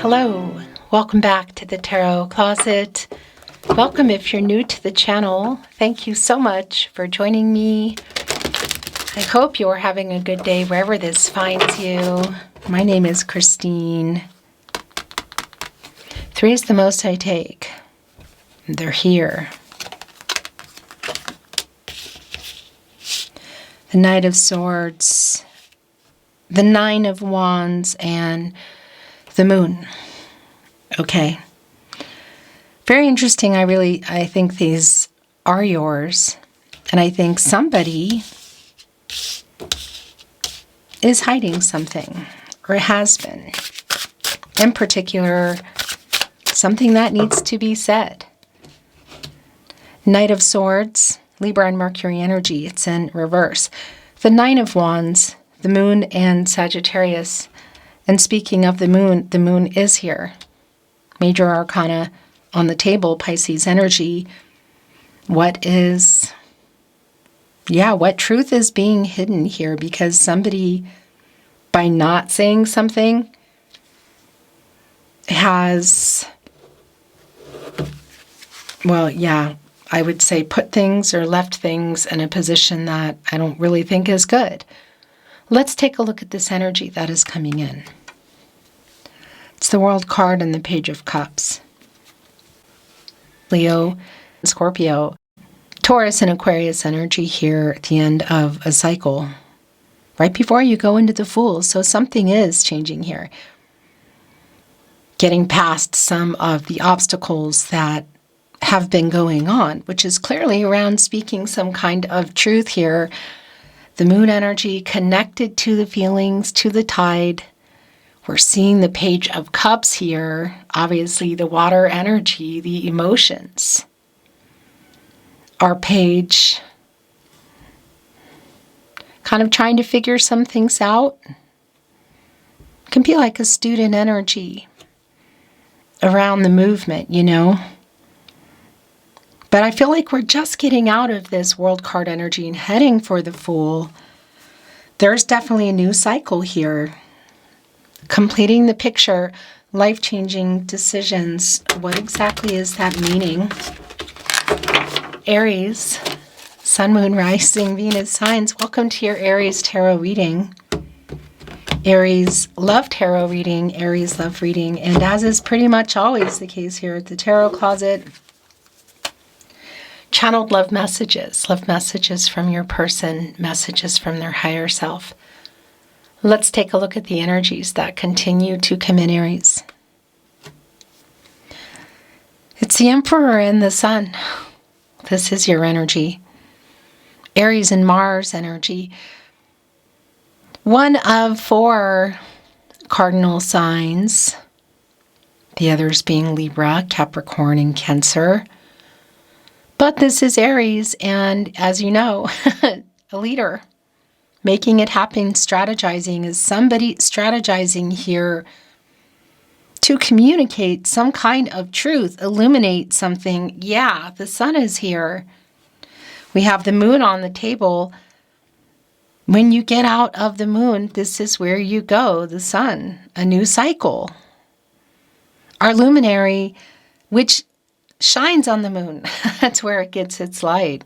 Hello, welcome back to the Tarot Closet. Welcome if you're new to the channel. Thank you so much for joining me. I hope you're having a good day wherever this finds you. My name is Christine. 3 is the most I take. They're here. The Knight of Swords, the Nine of Wands, and the Moon. Okay. Very interesting. I think these are yours. And I think somebody is hiding something, or has been. In particular, something that needs to be said. Knight of Swords, Libra and Mercury energy. It's in reverse. The Nine of Wands, the Moon and Sagittarius. And speaking of the Moon is here. Major Arcana on the table, Pisces energy. What truth is being hidden here? Because somebody, by not saying something, has, I would say put things or left things in a position that I don't really think is good. Let's take a look at this energy that is coming in. It's the World card and the Page of Cups. Leo, Scorpio, Taurus and Aquarius energy here at the end of a cycle. Right before you go into the Fool. So something is changing here. Getting past some of the obstacles that have been going on, which is clearly around speaking some kind of truth here. The Moon energy connected to the feelings, to the tide. We're seeing the Page of Cups here. Obviously, the water energy, the emotions. Our page kind of trying to figure some things out. Can be like a student energy around the movement, you know. But I feel like we're just getting out of this World card energy and heading for the Fool. There's definitely a new cycle here. Completing the picture, life-changing decisions. What exactly is that meaning? Aries, Sun, Moon, Rising, Venus signs. Welcome to your Aries Tarot reading. Aries Love Tarot reading, Aries Love Reading. And as is pretty much always the case here at the Tarot Closet, channeled love messages from your person, messages from their higher self. Let's take a look at the energies that continue to come in, Aries. It's the Emperor and the Sun. This is your energy. Aries and Mars energy. One of 4 cardinal signs. The others being Libra, Capricorn, and Cancer. But this is Aries, and as you know, a leader. Making it happen, strategizing. Is somebody strategizing here to communicate some kind of truth, illuminate something? Yeah, the Sun is here. We have the Moon on the table. When you get out of the Moon, this is where you go, the Sun, a new cycle. Our luminary, which shines on the Moon. That's where it gets its light.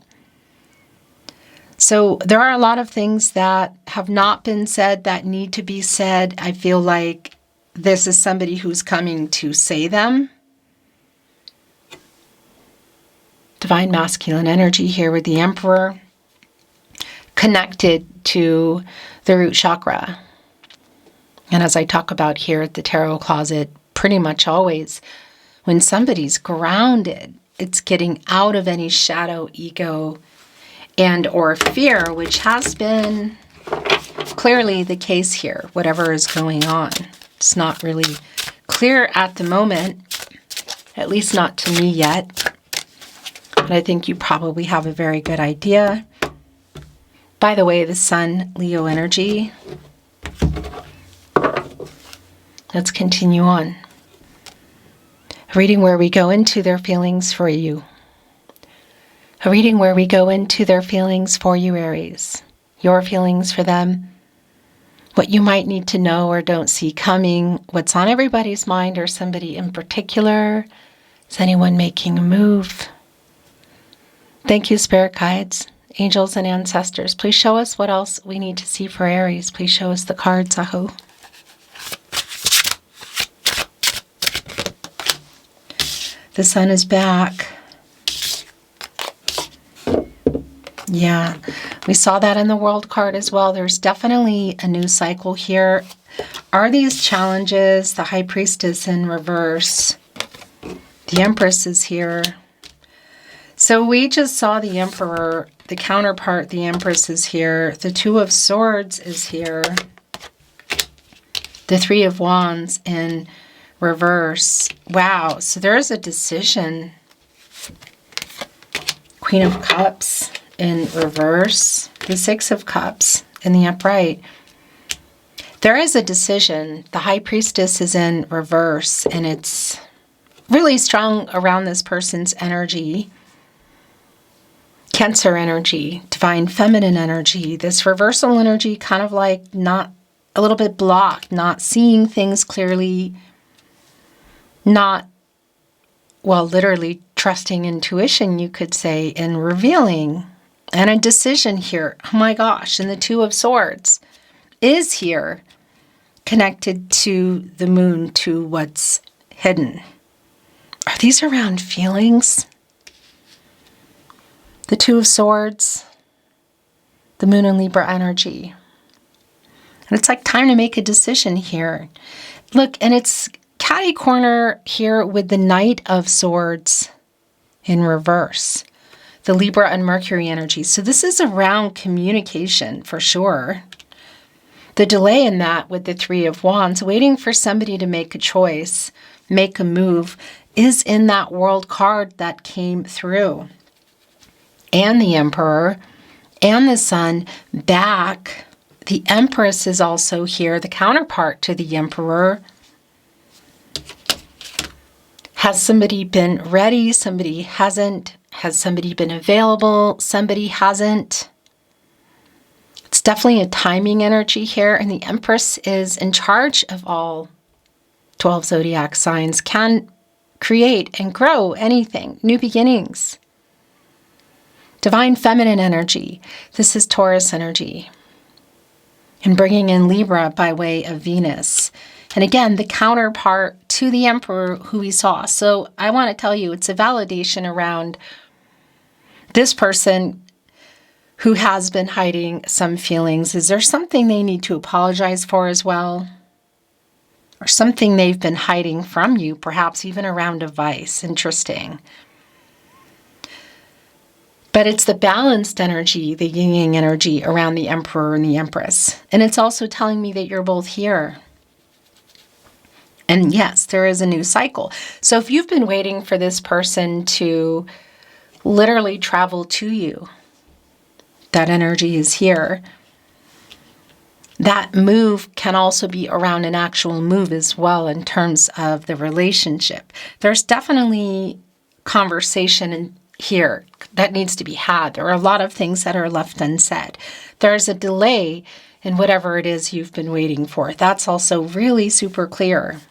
So there are a lot of things that have not been said that need to be said. I feel like this is somebody who's coming to say them. Divine masculine energy here with the Emperor, connected to the root chakra. And as I talk about here at the Tarot Closet, pretty much always, when somebody's grounded, it's getting out of any shadow, ego, and or fear, which has been clearly the case here, whatever is going on. It's not really clear at the moment, at least not to me yet, but I think you probably have a very good idea. By the way, the Sun, Leo energy. Let's continue on. A reading where we go into their feelings for you. A reading where we go into their feelings for you, Aries. Your feelings for them. what you might need to know or don't see coming, what's on everybody's mind or somebody in particular. Is anyone making a move? Thank you, spirit guides, angels, and ancestors. Please show us what else we need to see for Aries. Please show us the cards, Aho. The sun is back. Yeah, we saw that in the world card as well. There's definitely a new cycle here. Are these challenges? The high priestess in reverse. The empress is here. So we just saw the emperor, the counterpart, the empress is here. The two of swords is here. The three of wands in reverse. Wow, so there's a decision. Queen of cups in reverse. The six of cups in the upright. There is a decision. The high priestess is in reverse, and it's really strong around this person's energy. Cancer energy, divine feminine energy, this reversal energy, kind of like not a little bit blocked, not seeing things clearly, not, well, literally trusting intuition, you could say, in revealing. And a decision here, oh my gosh, and the two of swords is here, connected to the moon, to what's hidden. Are these around feelings? The two of swords, the moon and Libra energy. And it's like time to make a decision here. Look, and it's catty corner here with the knight of swords in reverse. The Libra and Mercury energy. So this is around communication for sure. The delay in that with the three of wands, waiting for somebody to make a choice, make a move, is in that world card that came through. And the emperor and the sun back. The empress is also here, the counterpart to the emperor. Has somebody been ready? Somebody hasn't. Has somebody been available? Somebody hasn't. It's definitely a timing energy here, and the empress is in charge of all 12 zodiac signs, can create and grow anything, new beginnings. Divine feminine energy. This is Taurus energy. And bringing in Libra by way of Venus. And again, the counterpart to the emperor who we saw. So I want to tell you, it's a validation around this person who has been hiding some feelings. Is there something they need to apologize for as well? Or something they've been hiding from you, perhaps even around a vice. Interesting. But it's the balanced energy, the yin-yang energy around the emperor and the empress. And it's also telling me that you're both here. And yes, there is a new cycle. So if you've been waiting for this person to literally travel to you, that energy is here. That move can also be around an actual move as well in terms of the relationship. There's definitely conversation here that needs to be had. There are a lot of things that are left unsaid. There's a delay in whatever it is you've been waiting for. That's also really super clear.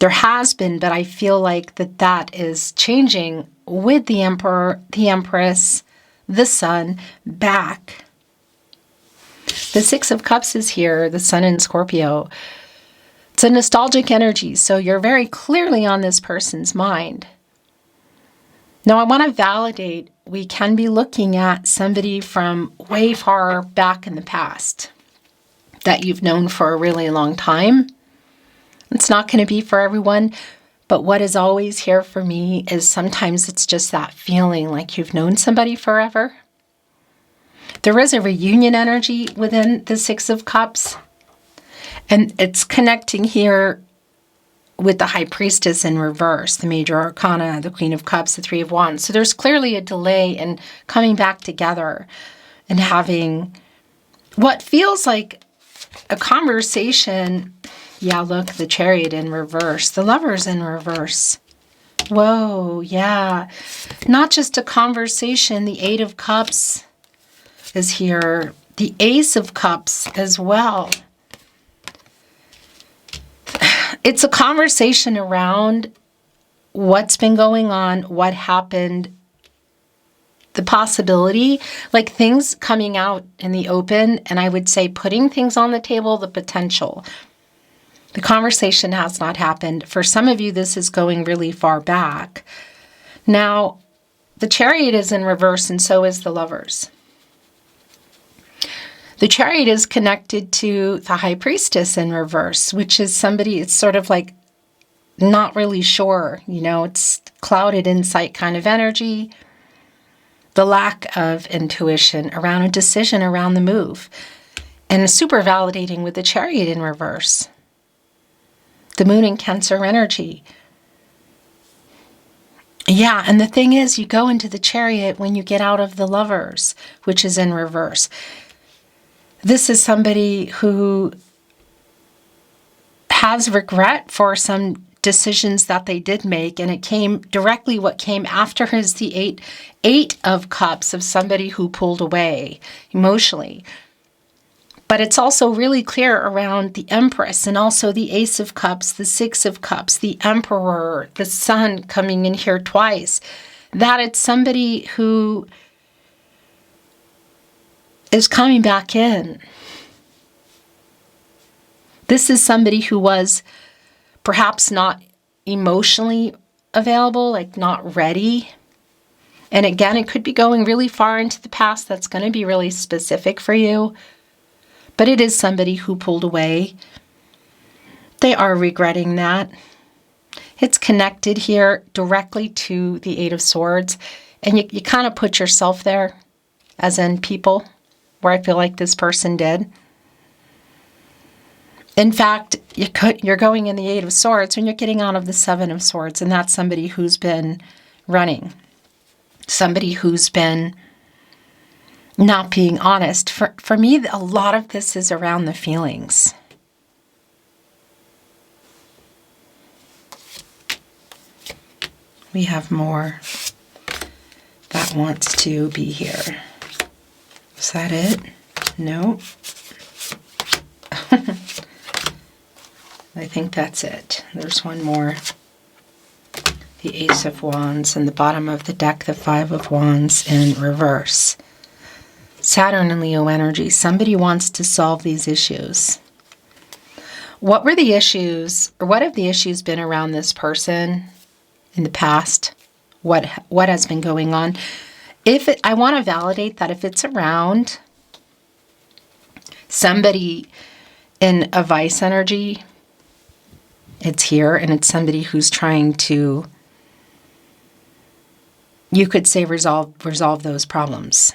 There has been, but I feel like that is changing with the emperor, the empress, the sun back. The Six of Cups is here, the sun in Scorpio. It's a nostalgic energy, so you're very clearly on this person's mind. Now, I want to validate, we can be looking at somebody from way far back in the past that you've known for a really long time. It's not going to be for everyone, but what is always here for me is sometimes it's just that feeling like you've known somebody forever. There is a reunion energy within the Six of Cups, and it's connecting here with the High Priestess in reverse, the Major Arcana, the Queen of Cups, the Three of Wands. So there's clearly a delay in coming back together and having what feels like a conversation. Yeah, look, the Chariot in reverse, the Lovers in reverse. Whoa, yeah. Not just a conversation, the Eight of Cups is here. the Ace of Cups as well. It's a conversation around what's been going on, what happened, the possibility, like things coming out in the open, and I would say putting things on the table, the potential. The conversation has not happened. For some of you, this is going really far back. Now, the Chariot is in reverse, and so is the Lovers. The Chariot is connected to the High Priestess in reverse, which is somebody, it's sort of like not really sure, you know, it's clouded insight kind of energy. The lack of intuition around a decision around the move. And super validating with the Chariot in reverse. The Moon in Cancer energy. Yeah, and the thing is, you go into the Chariot when you get out of the Lovers, which is in reverse. This is somebody who has regret for some decisions that they did make, and it came directly, what came after is the eight of Cups, of somebody who pulled away emotionally. But it's also really clear around the Empress, and also the Ace of Cups, the Six of Cups, the Emperor, the Sun coming in here twice, that it's somebody who is coming back in. This is somebody who was perhaps not emotionally available, like not ready. And again, it could be going really far into the past. That's going to be really specific for you. But it is somebody who pulled away. They are regretting that. It's connected here directly to the Eight of Swords. And you kind of put yourself there, as in people, where I feel like this person did. In fact, you're going in the Eight of Swords when you're getting out of the Seven of Swords, and that's somebody who's been running. Somebody who's been not being honest. For me, a lot of this is around the feelings. We have more that wants to be here. Is that it? No. I think that's it. There's one more. The Ace of Wands, and the bottom of the deck, the Five of Wands in reverse. Saturn and Leo energy. Somebody wants to solve these issues. What were the issues, or what have the issues been around this person in the past? What has been going on? I want to validate that if it's around somebody in a vice energy, it's here, and it's somebody who's trying to, you could say, resolve those problems.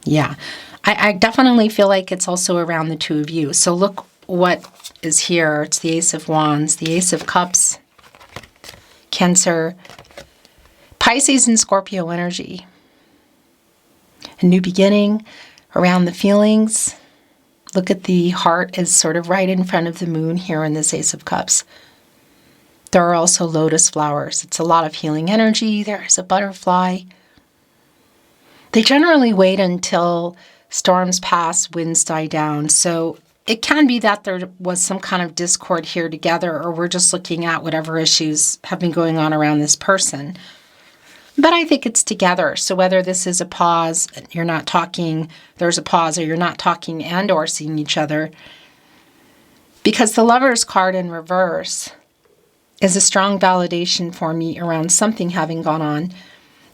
Yeah, I definitely feel like it's also around the two of you. So look what is here. It's the Ace of Wands, the Ace of Cups, Cancer, Pisces and Scorpio energy. A new beginning around the feelings. Look at the heart is sort of right in front of the moon here in this Ace of Cups. There are also lotus flowers. It's a lot of healing energy. There is a butterfly. They generally wait until storms pass, winds die down. So it can be that there was some kind of discord here together, or we're just looking at whatever issues have been going on around this person. But I think it's together. So whether this is a pause, you're not talking, there's a pause, or you're not talking and or seeing each other. Because the Lovers card in reverse is a strong validation for me around something having gone on.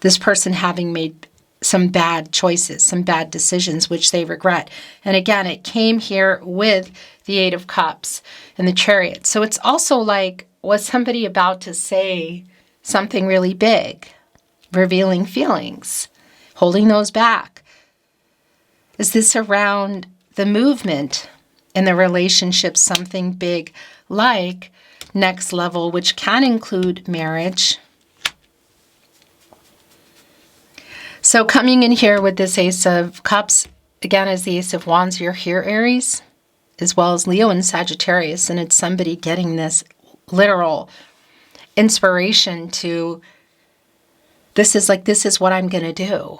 This person having made some bad choices, some bad decisions, which they regret. And again, it came here with the Eight of Cups and the Chariot. So it's also like, was somebody about to say something really big? Revealing feelings, holding those back. Is this around the movement in the relationship, something big like next level, which can include marriage? So coming in here with this Ace of Cups, again, as the Ace of Wands, you're here, Aries, as well as Leo and Sagittarius, and it's somebody getting this literal inspiration to, this is what I'm going to do.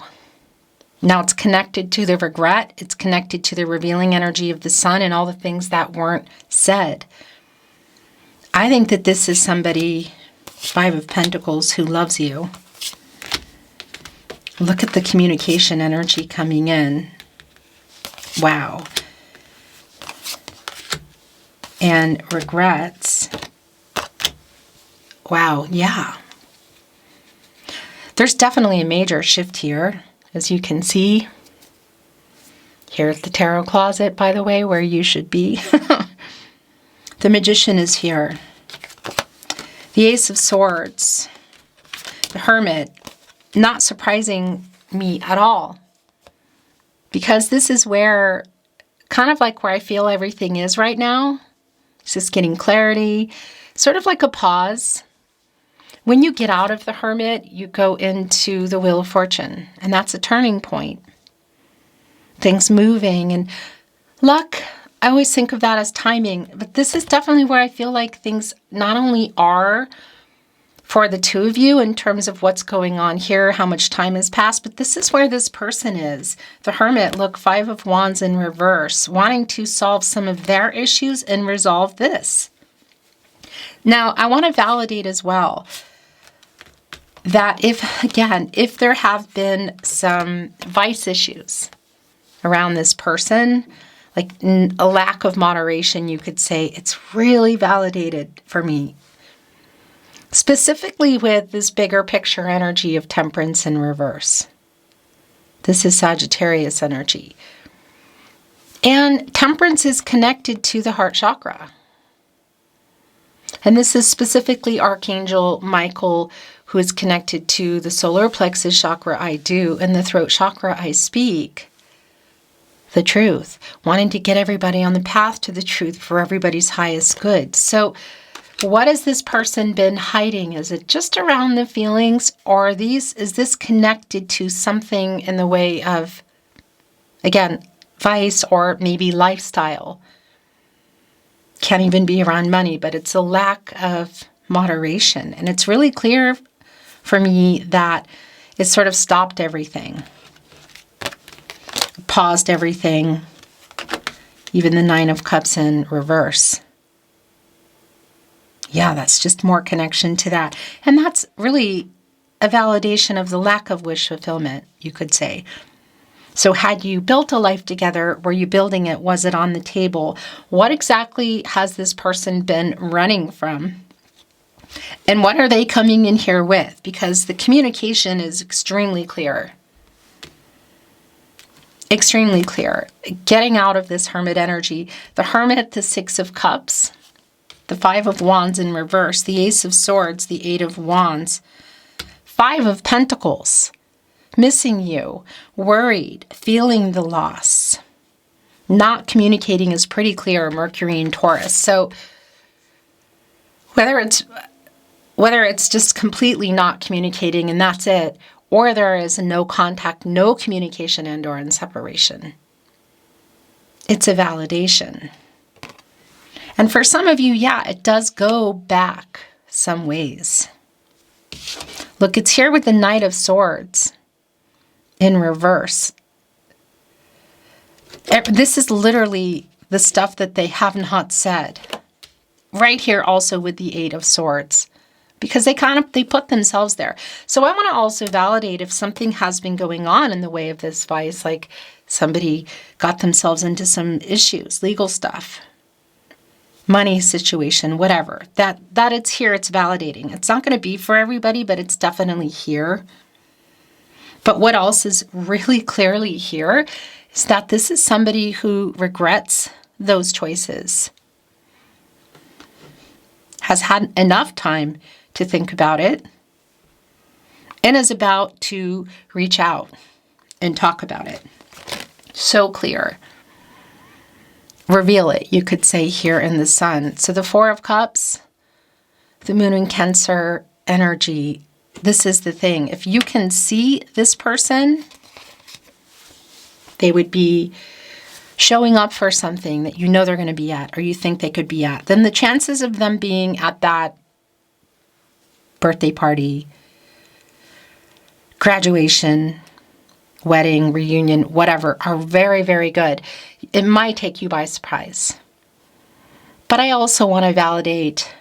Now it's connected to the regret. It's connected to the revealing energy of the sun and all the things that weren't said. I think that this is somebody, Five of Pentacles, who loves you. Look at the communication energy coming in. Wow. And regrets. Wow, yeah. There's definitely a major shift here, as you can see. Here's the tarot closet, by the way, where you should be. The Magician is here. The Ace of Swords. The Hermit. Not surprising me at all. Because this is where, kind of like where I feel everything is right now. It's just getting clarity. Sort of like a pause. When you get out of the Hermit, you go into the Wheel of Fortune. And that's a turning point. Things moving and luck. I always think of that as timing. But this is definitely where I feel like things not only are for the two of you in terms of what's going on here, how much time has passed, but this is where this person is. The Hermit, look, Five of Wands in reverse, wanting to solve some of their issues and resolve this. Now, I want to validate as well that if there have been some vice issues around this person, like a lack of moderation, you could say, it's really validated for me. Specifically with this bigger picture energy of Temperance in reverse. This is Sagittarius energy. And Temperance is connected to the heart chakra. And this is specifically Archangel Michael, who is connected to the solar plexus chakra, I do, and the throat chakra, I speak. The truth. Wanting to get everybody on the path to the truth for everybody's highest good. So what has this person been hiding? Is it just around the feelings, or is this connected to something in the way of, again, vice or maybe lifestyle? Can't even be around money, but it's a lack of moderation. And it's really clear for me that it sort of stopped everything, paused everything, even the Nine of Cups in reverse. Yeah, that's just more connection to that. And that's really a validation of the lack of wish fulfillment, you could say. So had you built a life together, were you building it? Was it on the table? What exactly has this person been running from? And what are they coming in here with? Because the communication is extremely clear. Extremely clear. Getting out of this Hermit energy. The Hermit, the Six of Cups. The Five of Wands in reverse, the Ace of Swords, the Eight of Wands, Five of Pentacles, missing you, worried, feeling the loss. Not communicating is pretty clear, Mercury and Taurus. So whether it's just completely not communicating and that's it, or there is no contact, no communication and or in separation, it's a validation. And for some of you, yeah, it does go back some ways. Look, it's here with the Knight of Swords in reverse. This is literally the stuff that they have not said. Right here also with the Eight of Swords. Because they put themselves there. So I want to also validate if something has been going on in the way of this vice, like somebody got themselves into some issues, legal stuff. Money situation, whatever, that it's here, it's validating. It's not going to be for everybody, but it's definitely here. But what else is really clearly here is that this is somebody who regrets those choices, has had enough time to think about it, and is about to reach out and talk about it. So clear. Reveal it, you could say, here in the Sun. So the Four of Cups, the Moon in Cancer energy, this is the thing. If you can see this person, they would be showing up for something that you know they're going to be at, or you think they could be at, then the chances of them being at that birthday party, graduation, wedding, reunion, whatever, are very, very good. It might take you by surprise. But I also want to validate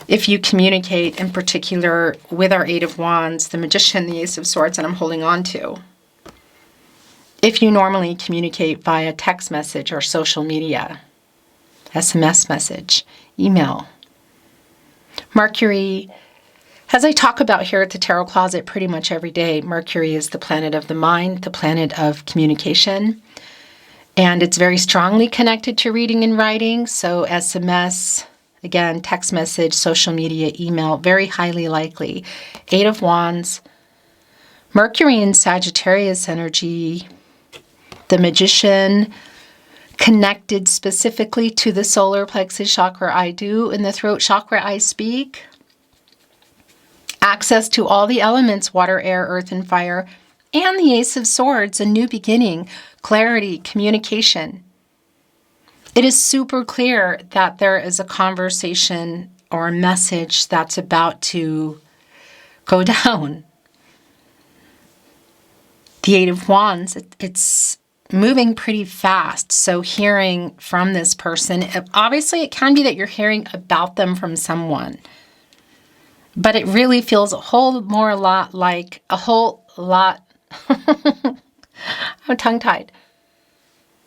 if you communicate in particular with our Eight of Wands, the Magician, the Ace of Swords that I'm holding on to. If you normally communicate via text message or social media, SMS message, email. Mercury, as I talk about here at the Tarot Closet pretty much every day, Mercury is the planet of the mind, the planet of communication. And it's very strongly connected to reading and writing. So SMS, again, text message, social media, email, very highly likely. Eight of Wands, Mercury in Sagittarius energy, the Magician, connected specifically to the solar plexus chakra, I do, and the throat chakra, I speak. Access to all the elements, water, air, earth, and fire, and the Ace of Swords, a new beginning, clarity, communication. It is super clear that there is a conversation or a message that's about to go down. The Eight of Wands, it's moving pretty fast. So hearing from this person, obviously it can be that you're hearing about them from someone. But it really feels I'm tongue-tied.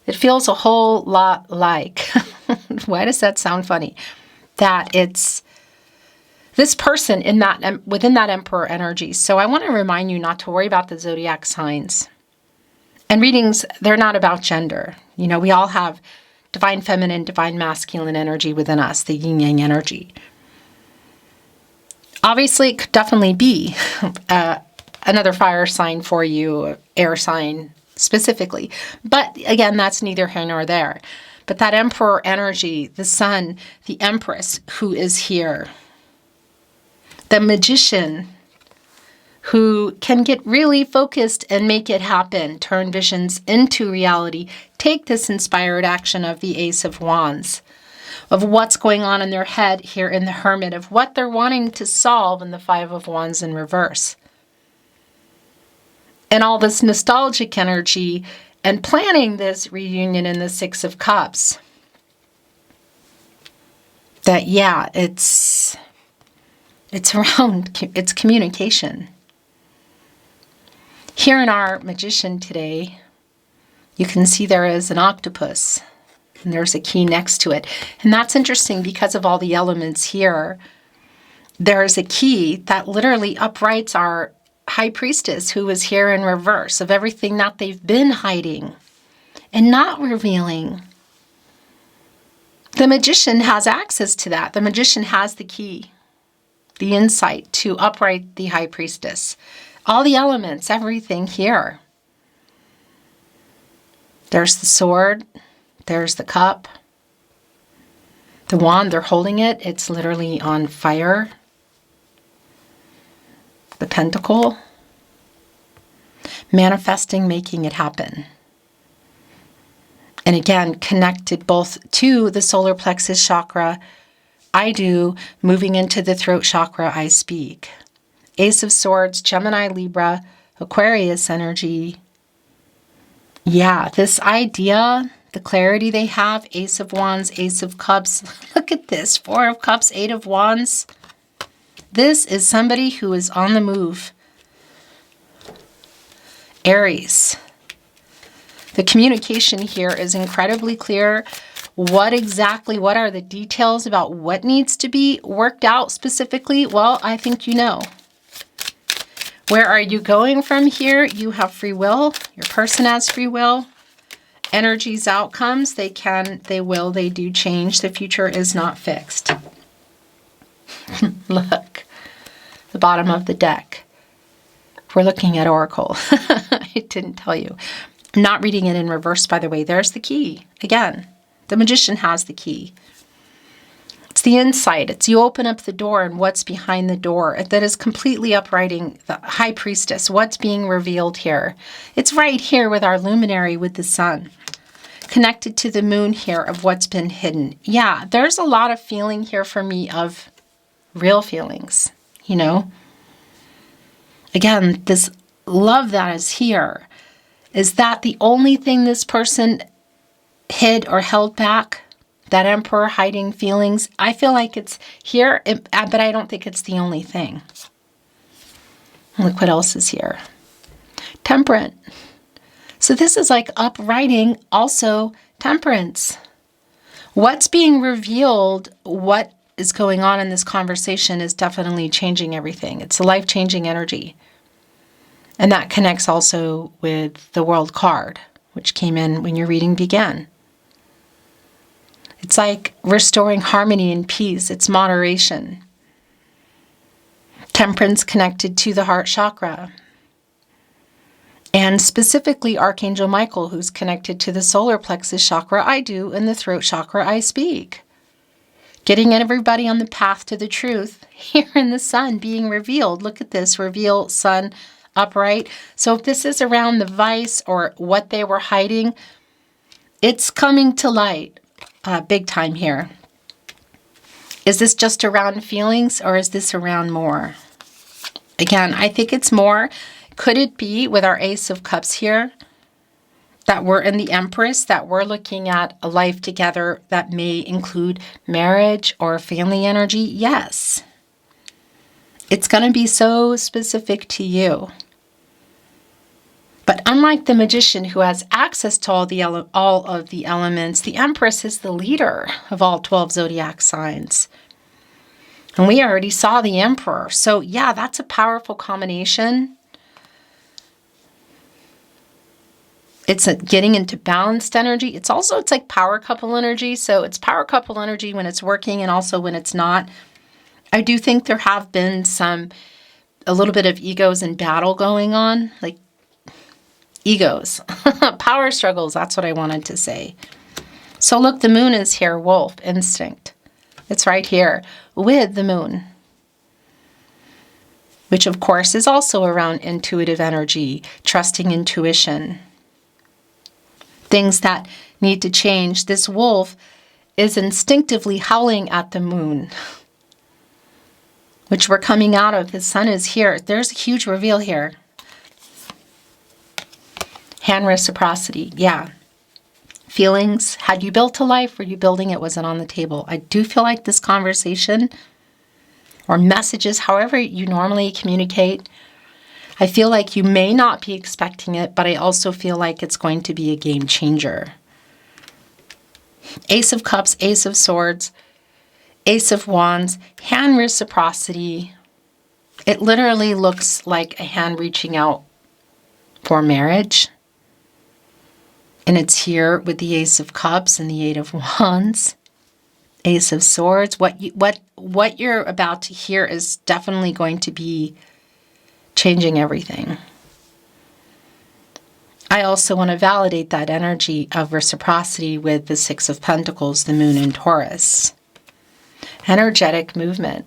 It feels a whole lot like, why does that sound funny? That it's this person within that Emperor energy. So I want to remind you not to worry about the zodiac signs. And readings, they're not about gender. You know, we all have divine feminine, divine masculine energy within us, the yin-yang energy. Obviously, it could definitely be another fire sign for you, air sign specifically. But again, that's neither here nor there. But that Emperor energy, the Sun, the Empress who is here, the Magician who can get really focused and make it happen, turn visions into reality, take this inspired action of the Ace of Wands, of what's going on in their head here in the Hermit, of what they're wanting to solve in the Five of Wands in reverse. And all this nostalgic energy and planning this reunion in the Six of Cups. That, yeah, it's around, it's communication. Here in our Magician today, you can see there is an octopus. And there's a key next to it. And that's interesting because of all the elements here. There's a key that literally uprights our High Priestess who is here in reverse of everything that they've been hiding and not revealing. The Magician has access to that. The Magician has the key, the insight to upright the High Priestess. All the elements, everything here. There's the sword. There's the cup. The wand, they're holding it. It's literally on fire. The pentacle. Manifesting, making it happen. And again, connected both to the solar plexus chakra, I do, moving into the throat chakra, I speak. Ace of Swords, Gemini, Libra, Aquarius energy. Yeah, this idea, the clarity they have, Ace of Wands, Ace of Cups. Look at this, Four of Cups, Eight of Wands. This is somebody who is on the move. Aries. The communication here is incredibly clear. What are the details about what needs to be worked out specifically? Well, I think you know. Where are you going from here? You have free will. Your person has free will. Energies, outcomes, they do change. The future is not fixed. Look, the bottom of the deck. We're looking at Oracle. I didn't tell you. I'm not reading it in reverse, by the way. There's the key. Again, the Magician has the key. It's the insight. It's you open up the door and what's behind the door that is completely uprighting the High Priestess. What's being revealed here? It's right here with our luminary with the sun. Connected to the moon here of what's been hidden. Yeah, there's a lot of feeling here for me of real feelings, you know. Again, this love that is here. Is that the only thing this person hid or held back? That Emperor hiding feelings? I feel like it's here, but I don't think it's the only thing. Look what else is here. Temperance. So this is like uprighting, also temperance. What's being revealed, what is going on in this conversation is definitely changing everything. It's a life-changing energy. And that connects also with the World card, which came in when your reading began. It's like restoring harmony and peace. It's moderation. Temperance connected to the heart chakra. And specifically Archangel Michael, who's connected to the solar plexus chakra I do and the throat chakra I speak. Getting everybody on the path to the truth here in the sun being revealed. Look at this, reveal, sun, upright. So if this is around the vice or what they were hiding, it's coming to light big time here. Is this just around feelings or is this around more? Again, I think it's more. Could it be with our Ace of Cups here that we're in the Empress, that we're looking at a life together that may include marriage or family energy? Yes. It's going to be so specific to you. But unlike the Magician who has access to all of the elements, the Empress is the leader of all 12 zodiac signs. And we already saw the Emperor. So yeah, that's a powerful combination. It's getting into balanced energy. It's like power couple energy. So it's power couple energy when it's working and also when it's not. I do think there have been a little bit of egos and battle going on, like egos, power struggles. That's what I wanted to say. So look, the moon is here, wolf, instinct. It's right here with the moon, which of course is also around intuitive energy, trusting intuition. Things that need to change. This wolf is instinctively howling at the moon, which we're coming out of. The sun is here. There's a huge reveal here. Hand reciprocity. Yeah. Feelings. Had you built a life? Were you building it? Was it on the table? I do feel like this conversation or messages, however you normally communicate, I feel like you may not be expecting it, but I also feel like it's going to be a game changer. Ace of Cups, Ace of Swords, Ace of Wands, hand reciprocity. It literally looks like a hand reaching out for marriage. And it's here with the Ace of Cups and the Eight of Wands. Ace of Swords. What you're about to hear is definitely going to be changing everything. I also want to validate that energy of reciprocity with the Six of Pentacles, the moon in Taurus. Energetic movement.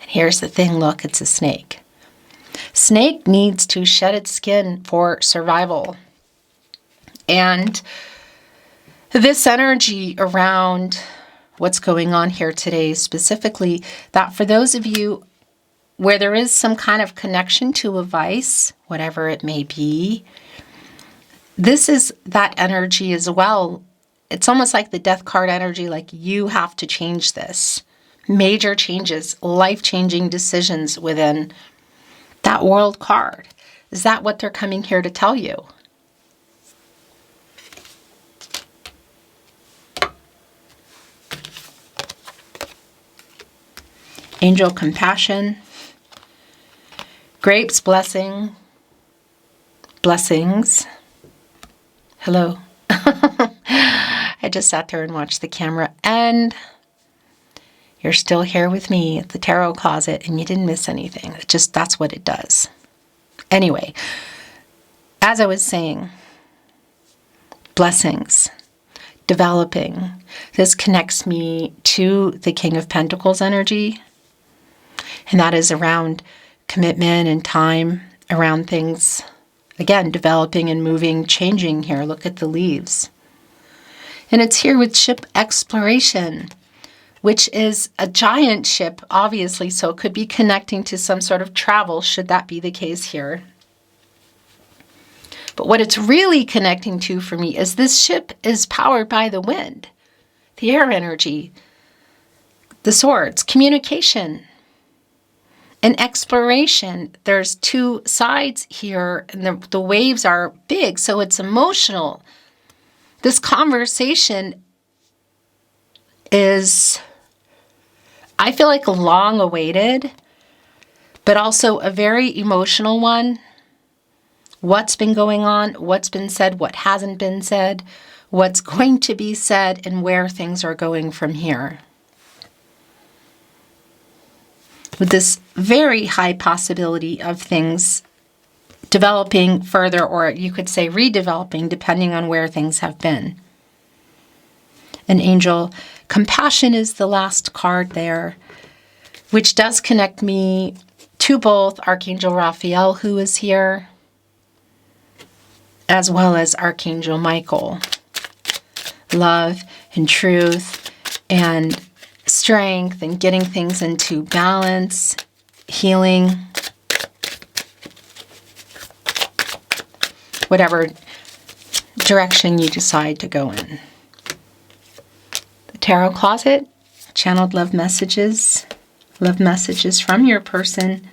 And here's the thing, look, it's a snake. Snake needs to shed its skin for survival. And this energy around what's going on here today, specifically that for those of you where there is some kind of connection to a vice, whatever it may be, this is that energy as well. It's almost like the death card energy, like you have to change this. Major changes, life-changing decisions within that world card. Is that what they're coming here to tell you? Angel compassion. Grapes, blessings. Hello. I just sat there and watched the camera, and you're still here with me at the tarot closet, and you didn't miss anything. That's what it does. Anyway, as I was saying, blessings, developing. This connects me to the King of Pentacles energy, and that is around commitment and time, around things, again, developing and moving, changing here. Look at the leaves. And it's here with ship exploration, which is a giant ship, obviously, so it could be connecting to some sort of travel, should that be the case here. But what it's really connecting to for me is this ship is powered by the wind, the air energy, the swords, communication, and exploration. There's two sides here, and the waves are big, so it's emotional. This conversation is, I feel like, long awaited, but also a very emotional one. What's been going on, what's been said, what hasn't been said, what's going to be said, and where things are going from here. With this very high possibility of things developing further, or you could say redeveloping, depending on where things have been. An angel compassion is the last card there, which does connect me to both Archangel Raphael, who is here, as well as Archangel Michael. Love and truth and strength and getting things into balance, healing, whatever direction you decide to go in. The Tarot Closet, channeled love messages from your person,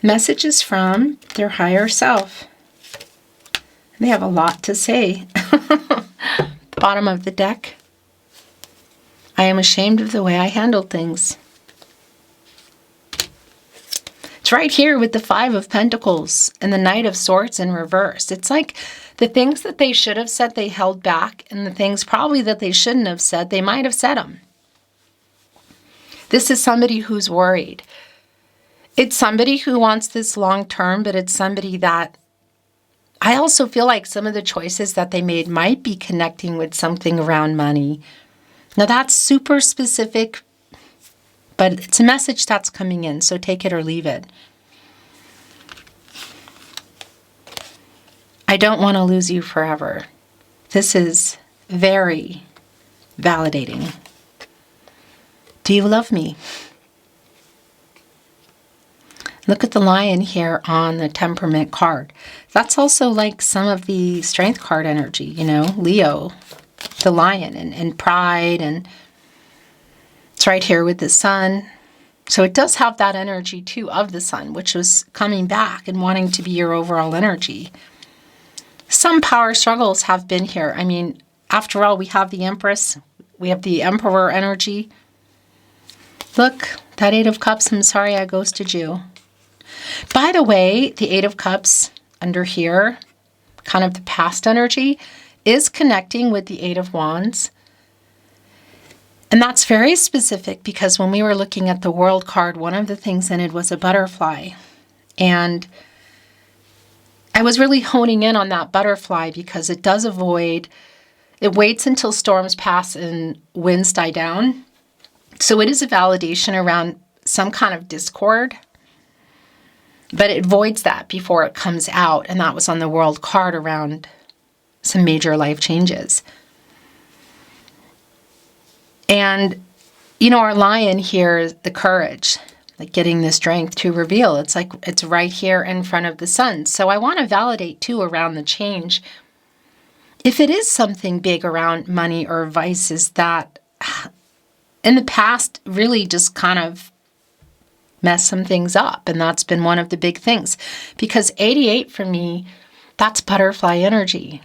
messages from their higher self. They have a lot to say. Bottom of the deck. I am ashamed of the way I handled things. It's right here with the Five of Pentacles and the Knight of Swords in reverse. It's like the things that they should have said they held back, and the things probably that they shouldn't have said, they might have said them. This is somebody who's worried. It's somebody who wants this long term, but it's somebody that I also feel like some of the choices that they made might be connecting with something around money. Now that's super specific, but it's a message that's coming in, so take it or leave it. I don't want to lose you forever. This is very validating. Do you love me? Look at the lion here on the temperament card. That's also like some of the strength card energy, you know, Leo, the lion, and pride, and it's right here with the sun. So it does have that energy too of the sun, which was coming back and wanting to be your overall energy. Some power struggles have been here. I mean, after all, we have the Empress, we have the Emperor energy. Look, that Eight of Cups, I'm sorry I ghosted you. By the way, the Eight of Cups under here, kind of the past energy, is connecting with the Eight of Wands. And that's very specific because when we were looking at the World card, one of the things in it was a butterfly. And I was really honing in on that butterfly because it does avoid, it waits until storms pass and winds die down. So it is a validation around some kind of discord. But it voids that before it comes out, and that was on the World card around some major life changes. And, you know, our lion here is the courage, like getting the strength to reveal. It's like it's right here in front of the sun. So I want to validate, too, around the change. If it is something big around money or vices that in the past really just kind of mess some things up, and that's been one of the big things, because 88 for me, that's butterfly energy.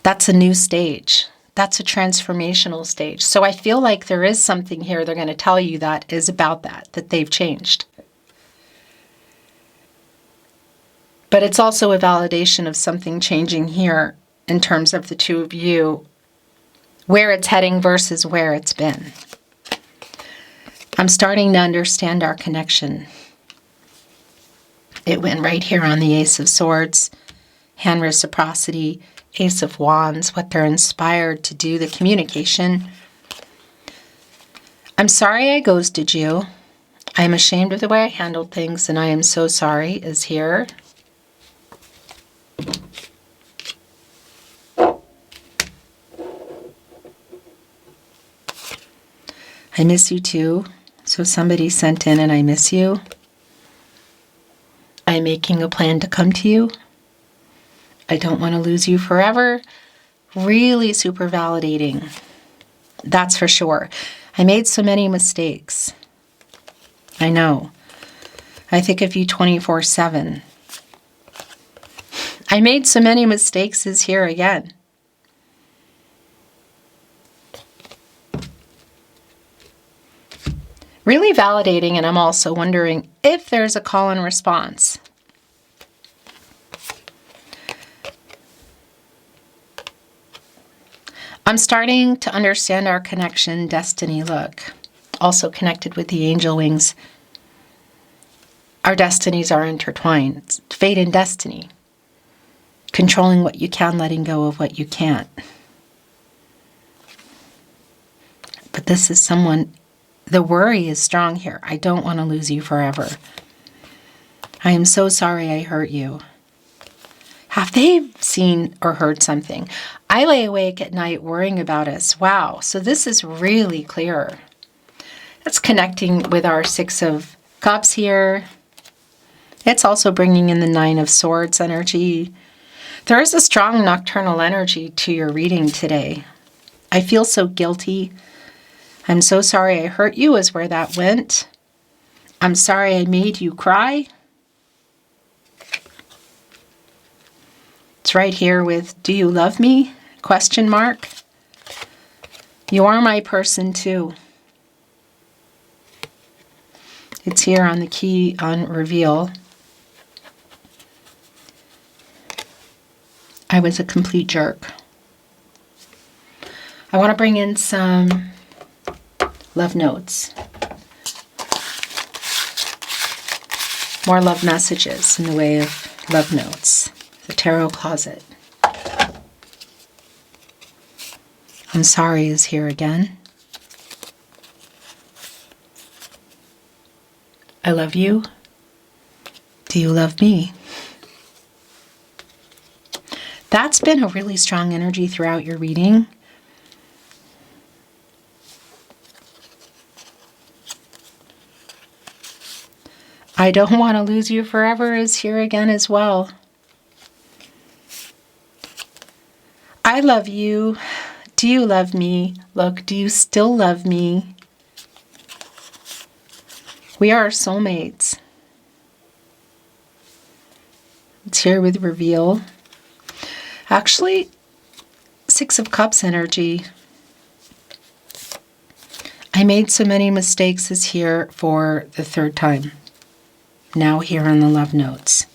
That's a new stage. That's a transformational stage. So I feel like there is something here they're going to tell you that is about that they've changed. But it's also a validation of something changing here in terms of the two of you, where it's heading versus where it's been. I'm starting to understand our connection. It went right here on the Ace of Swords, hand reciprocity, Ace of Wands, what they're inspired to do, the communication. I'm sorry I ghosted you. I am ashamed of the way I handled things, and I am so sorry is here. I miss you too. So somebody sent in and I miss you. I'm making a plan to come to you. I don't want to lose you forever. Really super validating. That's for sure. I made so many mistakes. I know. I think of you 24/7. I made so many mistakes is here again. Really validating, and I'm also wondering if there's a call and response. I'm starting to understand our connection, destiny, look. Also connected with the angel wings. Our destinies are intertwined. It's fate and destiny. Controlling what you can, letting go of what you can't. But this is someone, the worry is strong here. I don't want to lose you forever. I am so sorry I hurt you. Have they seen or heard something? I lay awake at night worrying about us. Wow, so this is really clear. It's connecting with our Six of Cups here. It's also bringing in the Nine of Swords energy. There is a strong nocturnal energy to your reading today. I feel so guilty. I'm so sorry I hurt you is where that went. I'm sorry I made you cry. It's right here with, do you love me? Question mark. You are my person too. It's here on the key on reveal. I was a complete jerk. I want to bring in some love notes. More love messages in the way of love notes. The tarot closet. I'm sorry is here again. I love you. Do you love me? That's been a really strong energy throughout your reading. I don't want to lose you forever is here again as well. I love you. Do you love me? Look, do you still love me? We are soulmates. It's here with reveal. Actually, Six of Cups energy. I made so many mistakes is here for the third time. Now here on the love notes.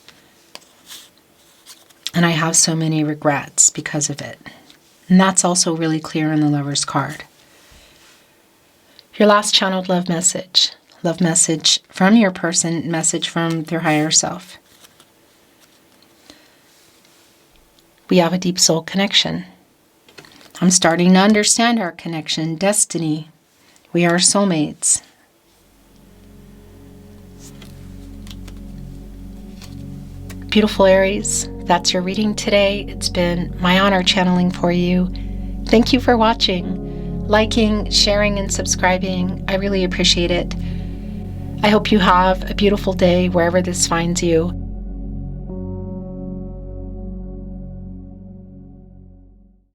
And I have so many regrets because of it. And that's also really clear in the Lover's card. Your last channeled love message. Love message from your person, message from their higher self. We have a deep soul connection. I'm starting to understand our connection, destiny. We are soulmates. Beautiful Aries, that's your reading today. It's been my honor channeling for you. Thank you for watching, liking, sharing, and subscribing. I really appreciate it. I hope you have a beautiful day wherever this finds you.